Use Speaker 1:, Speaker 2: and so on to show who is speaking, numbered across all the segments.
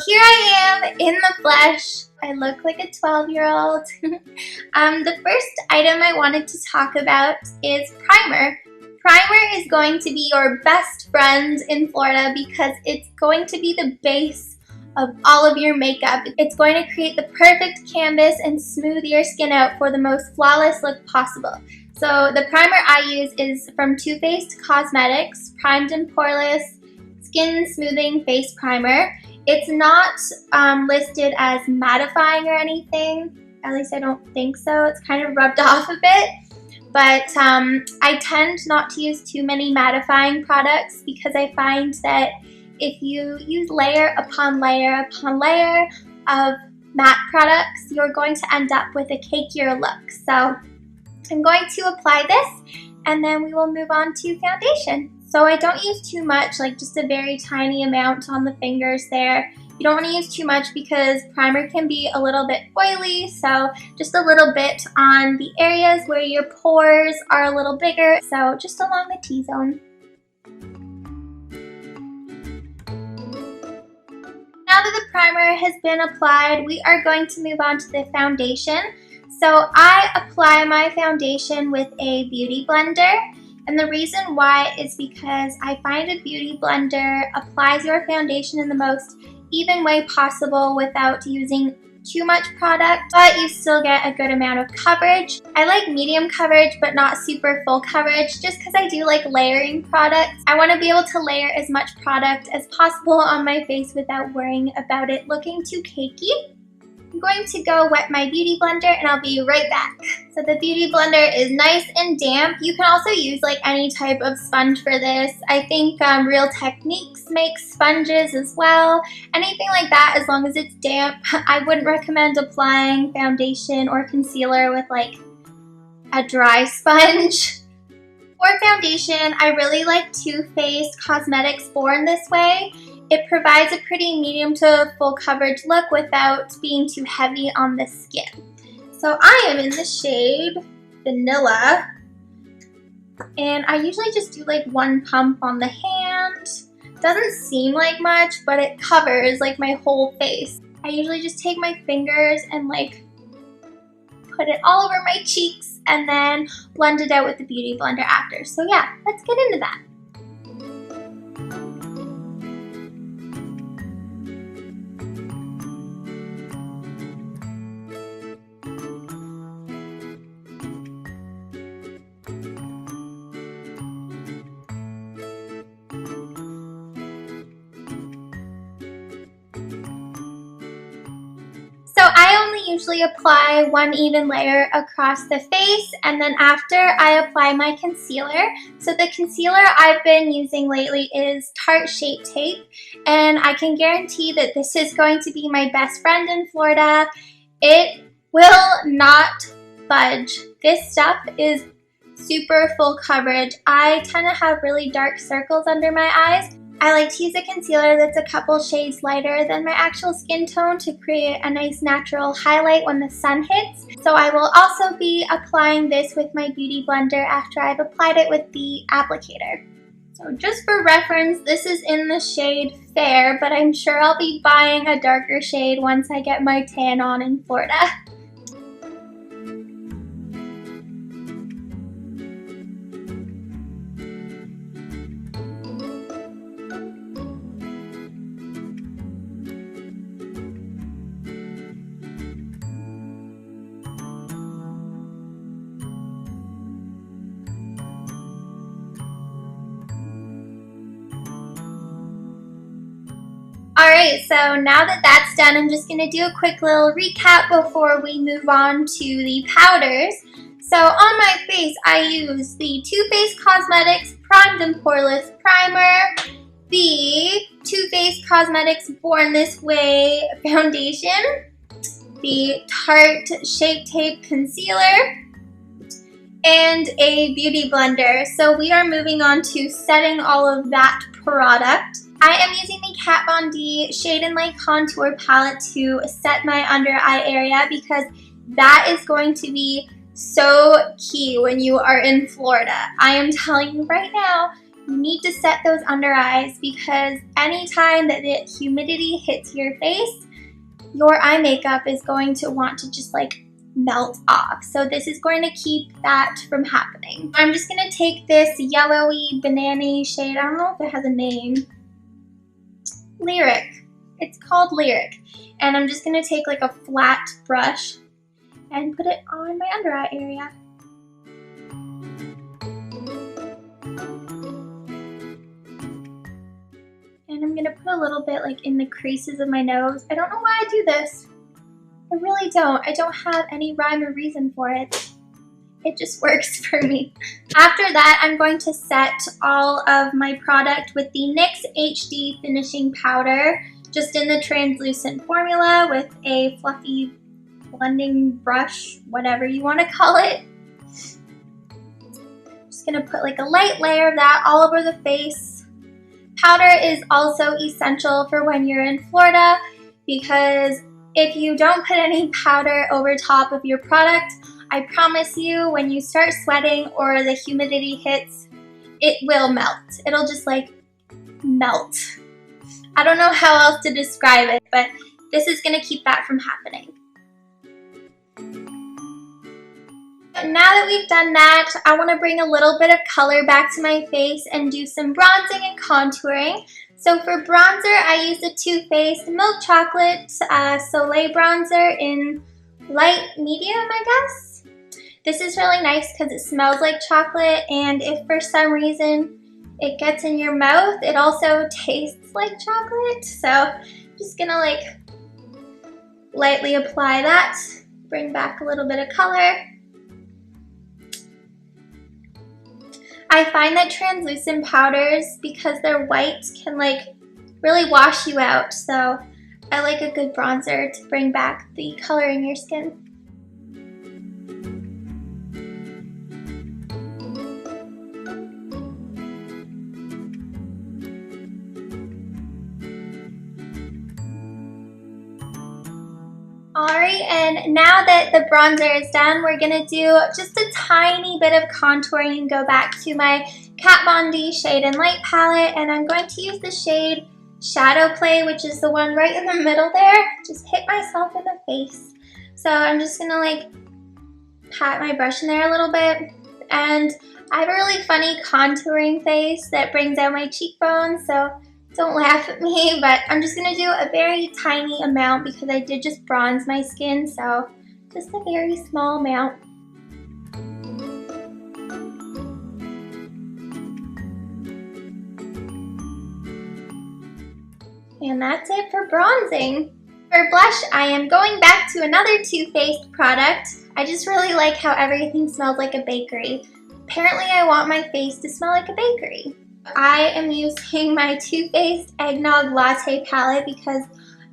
Speaker 1: here I am in the flesh. I look like a 12-year-old. The first item I wanted to talk about is primer. Primer is going to be your best friend in Florida because it's going to be the base of all of your makeup. It's going to create the perfect canvas and smooth your skin out for the most flawless look possible. So the primer I use is from Too Faced Cosmetics, Primed and Poreless Skin Smoothing Face Primer. It's not listed as mattifying or anything. At least I don't think so. It's kind of rubbed off a bit. But I tend not to use too many mattifying products because I find that if you use layer upon layer upon layer of matte products, you're going to end up with a cakier look. So I'm going to apply this and then we will move on to foundation. So I don't use too much, like just a very tiny amount on the fingers there. You don't want to use too much because primer can be a little bit oily, so just a little bit on the areas where your pores are a little bigger, so just along the T-zone. Now that the primer has been applied, we are going to move on to the foundation. So I apply my foundation with a beauty blender. And the reason why is because I find a beauty blender applies your foundation in the most even way possible without using too much product, but you still get a good amount of coverage. I like medium coverage, but not super full coverage, just because I do like layering products. I want to be able to layer as much product as possible on my face without worrying about it looking too cakey. I'm going to go wet my beauty blender and I'll be right back. So the beauty blender is nice and damp. You can also use like any type of sponge for this. I think Real Techniques makes sponges as well. Anything like that, as long as it's damp. I wouldn't recommend applying foundation or concealer with like a dry sponge. For foundation, I really like Too Faced Cosmetics Born This Way. It provides a pretty medium to full coverage look without being too heavy on the skin. So I am in the shade Vanilla, and I usually just do like one pump on the hand. Doesn't seem like much, but it covers like my whole face. I usually just take my fingers and like put it all over my cheeks and then blend it out with the beauty blender after. So yeah, let's get into that. So I only usually apply one even layer across the face, and then after I apply my concealer. So the concealer I've been using lately is Tarte Shape Tape, and I can guarantee that this is going to be my best friend in Florida. It will not budge. This stuff is super full coverage. I tend to have really dark circles under my eyes. I like to use a concealer that's a couple shades lighter than my actual skin tone to create a nice natural highlight when the sun hits. So I will also be applying this with my beauty blender after I've applied it with the applicator. So just for reference, this is in the shade Fair, but I'm sure I'll be buying a darker shade once I get my tan on in Florida. Alright, so now that that's done, I'm just going to do a quick little recap before we move on to the powders. So on my face, I use the Too Faced Cosmetics Primed and Poreless Primer, the Too Faced Cosmetics Born This Way Foundation, the Tarte Shape Tape Concealer, and a beauty blender. So we are moving on to setting all of that product. I am using the Kat Von D Shade and Light Contour Palette to set my under eye area because that is going to be so key when you are in Florida. I am telling you right now, you need to set those under eyes because anytime that the humidity hits your face, your eye makeup is going to want to just like melt off. So this is going to keep that from happening. I'm just going to take this yellowy banana shade. I don't know if it has a name. Lyric. It's called Lyric. And I'm just going to take like a flat brush and put it on my under eye area. And I'm going to put a little bit like in the creases of my nose. I don't know why I do this. I really don't. I don't have any rhyme or reason for it. It just works for me. After that, I'm going to set all of my product with the NYX HD Finishing Powder, just in the translucent formula with a fluffy blending brush, whatever you want to call it. Just going to put like a light layer of that all over the face. Powder is also essential for when you're in Florida because if you don't put any powder over top of your product, I promise you when you start sweating or the humidity hits, it will melt. It'll just like melt. I don't know how else to describe it, but this is going to keep that from happening. But now that we've done that, I want to bring a little bit of color back to my face and do some bronzing and contouring. So for bronzer, I use the Too Faced Milk Chocolate Soleil bronzer in light medium, I guess. This is really nice because it smells like chocolate, and if for some reason it gets in your mouth, it also tastes like chocolate. So I'm just gonna like lightly apply that, bring back a little bit of color. I find that translucent powders, because they're white, can like really wash you out. So I like a good bronzer to bring back the color in your skin. Alright, and now that the bronzer is done, we're going to do just a tiny bit of contouring and go back to my Kat Von D Shade and Light palette, and I'm going to use the shade Shadow Play, which is the one right in the middle there. Just hit myself in the face. So I'm just going to like pat my brush in there a little bit, and I have a really funny contouring face that brings out my cheekbones, so don't laugh at me, but I'm just going to do a very tiny amount because I did just bronze my skin, so just a very small amount. And that's it for bronzing. For blush, I am going back to another Too Faced product. I just really like how everything smells like a bakery. Apparently I want my face to smell like a bakery. I am using my Too Faced Eggnog Latte palette because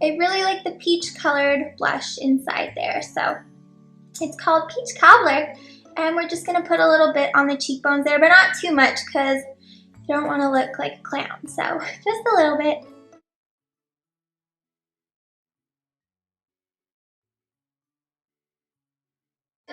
Speaker 1: I really like the peach colored blush inside there. So it's called Peach Cobbler, and we're just going to put a little bit on the cheekbones there, but not too much because you don't want to look like a clown. So just a little bit.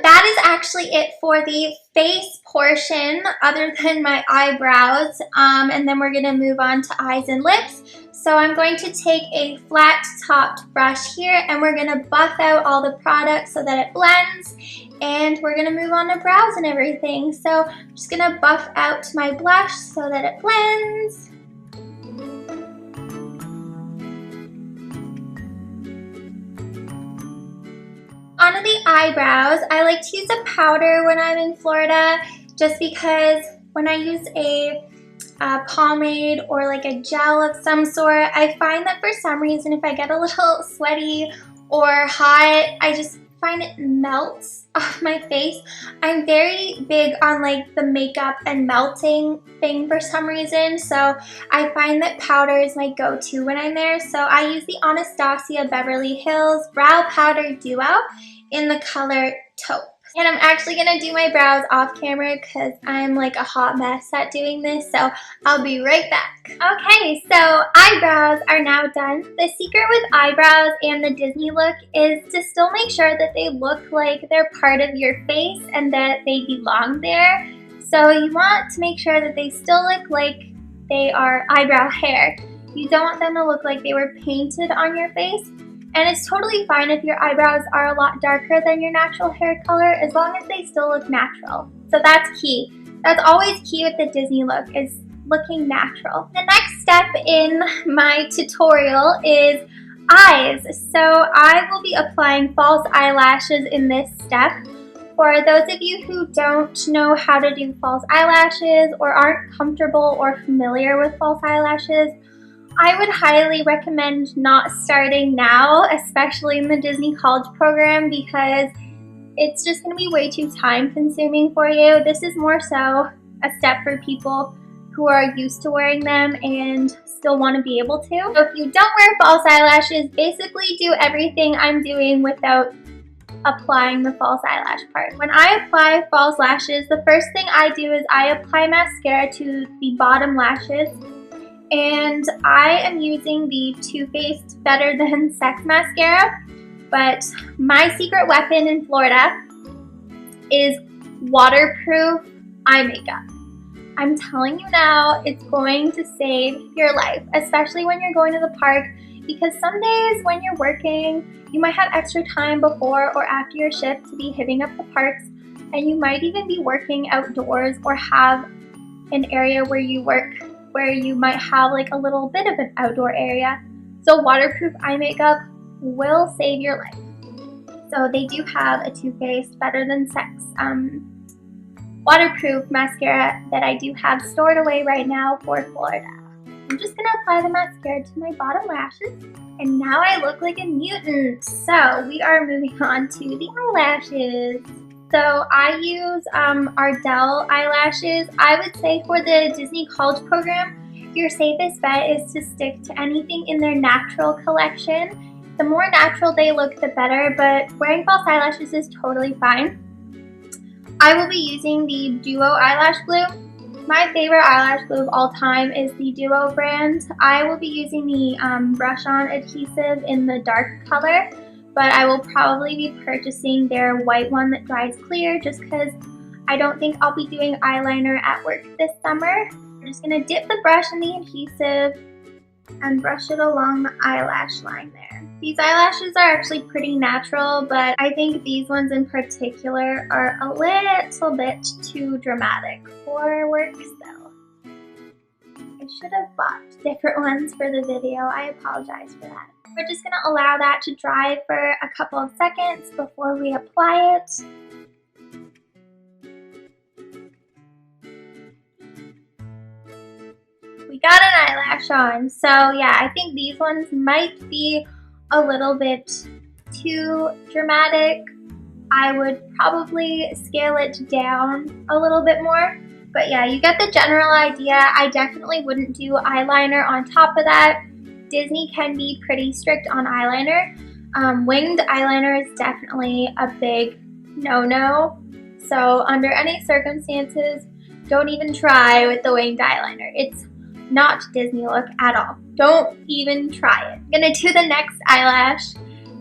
Speaker 1: That is actually it for the face portion other than my eyebrows, and then we're going to move on to eyes and lips. So I'm going to take a flat topped brush here and we're going to buff out all the product so that it blends, and we're going to move on to brows and everything. So I'm just going to buff out my blush so that it blends. Onto the eyebrows, I like to use a powder when I'm in Florida just because when I use a pomade or like a gel of some sort, I find that for some reason if I get a little sweaty or hot, I just find it melts off my face. I'm very big on like the makeup and melting thing for some reason, so I find that powder is my go-to when I'm there. So I use the Anastasia Beverly Hills Brow Powder Duo in the color Taupe. And I'm actually going to do my brows off camera because I'm like a hot mess at doing this, so I'll be right back. Okay, so eyebrows are now done. The secret with eyebrows and the Disney look is to still make sure that they look like they're part of your face and that they belong there. So you want to make sure that they still look like they are eyebrow hair. You don't want them to look like they were painted on your face. And it's totally fine if your eyebrows are a lot darker than your natural hair color, as long as they still look natural. So that's key. That's always key with the Disney look, is looking natural. The next step in my tutorial is eyes. So I will be applying false eyelashes in this step. For those of you who don't know how to do false eyelashes or aren't comfortable or familiar with false eyelashes, I would highly recommend not starting now, especially in the Disney College program, because it's just going to be way too time consuming for you. This is more so a step for people who are used to wearing them and still want to be able to. So if you don't wear false eyelashes, basically do everything I'm doing without applying the false eyelash part. When I apply false lashes, the first thing I do is I apply mascara to the bottom lashes. And I am using the Too Faced Better Than Sex mascara, but my secret weapon in Florida is waterproof eye makeup. I'm telling you now, it's going to save your life, especially when you're going to the park, because some days when you're working, you might have extra time before or after your shift to be hitting up the parks, and you might even be working outdoors or have an area where you work where you might have like a little bit of an outdoor area. So waterproof eye makeup will save your life. So they do have a Too Faced Better Than Sex waterproof mascara that I do have stored away right now for Florida. I'm just gonna apply the mascara to my bottom lashes, and now I look like a mutant. So we are moving on to the eyelashes. So I use Ardell eyelashes. I would say for the Disney College program, your safest bet is to stick to anything in their natural collection. The more natural they look, the better, but wearing false eyelashes is totally fine. I will be using the Duo eyelash glue. My favorite eyelash glue of all time is the Duo brand. I will be using the brush-on adhesive in the dark color, but I will probably be purchasing their white one that dries clear just because I don't think I'll be doing eyeliner at work this summer. I'm just going to dip the brush in the adhesive and brush it along the eyelash line there. These eyelashes are actually pretty natural, but I think these ones in particular are a little bit too dramatic for work, so I should have bought different ones for the video. I apologize for that. We're just going to allow that to dry for a couple of seconds before we apply it. We got an eyelash on, so yeah, I think these ones might be a little bit too dramatic. I would probably scale it down a little bit more, but yeah, you get the general idea. I definitely wouldn't do eyeliner on top of that. Disney can be pretty strict on eyeliner. Winged eyeliner is definitely a big no-no, so under any circumstances, don't even try with the winged eyeliner. It's not Disney look at all. Don't even try it. I'm gonna do the next eyelash,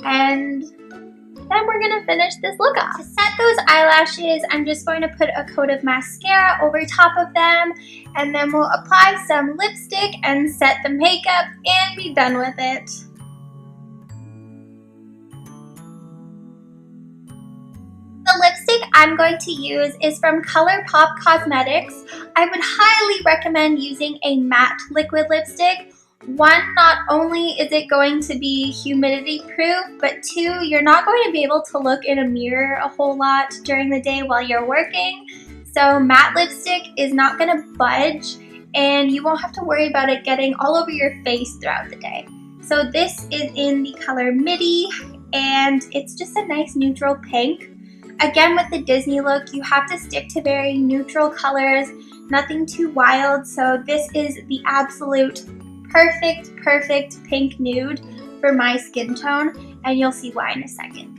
Speaker 1: and then we're gonna finish this look off. To set those eyelashes, I'm just going to put a coat of mascara over top of them, and then we'll apply some lipstick and set the makeup and be done with it. The lipstick I'm going to use is from ColourPop Cosmetics. I would highly recommend using a matte liquid lipstick. One, not only is it going to be humidity proof, but two, you're not going to be able to look in a mirror a whole lot during the day while you're working. So matte lipstick is not going to budge, and you won't have to worry about it getting all over your face throughout the day. So this is in the color Midi, and it's just a nice neutral pink. Again, with the Disney look, you have to stick to very neutral colors, nothing too wild. So this is the absolute perfect pink nude for my skin tone, and you'll see why in a second.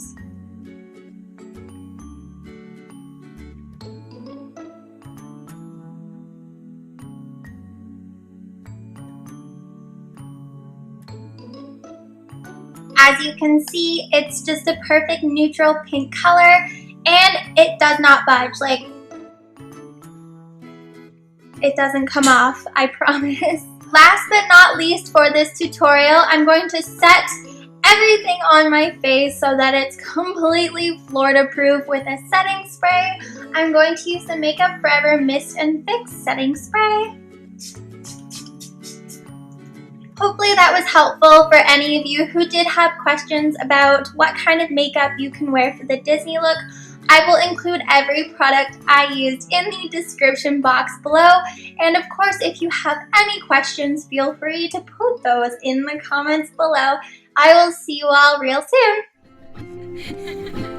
Speaker 1: As you can see, it's just a perfect neutral pink color, and it does not budge. Like, it doesn't come off, I promise. Last but not least for this tutorial, I'm going to set everything on my face so that it's completely Florida proof with a setting spray. I'm going to use the Makeup Forever Mist and Fix setting spray. Hopefully that was helpful for any of you who did have questions about what kind of makeup you can wear for the Disney look. I will include every product I used in the description box below. And of course, if you have any questions, feel free to put those in the comments below. I will see you all real soon.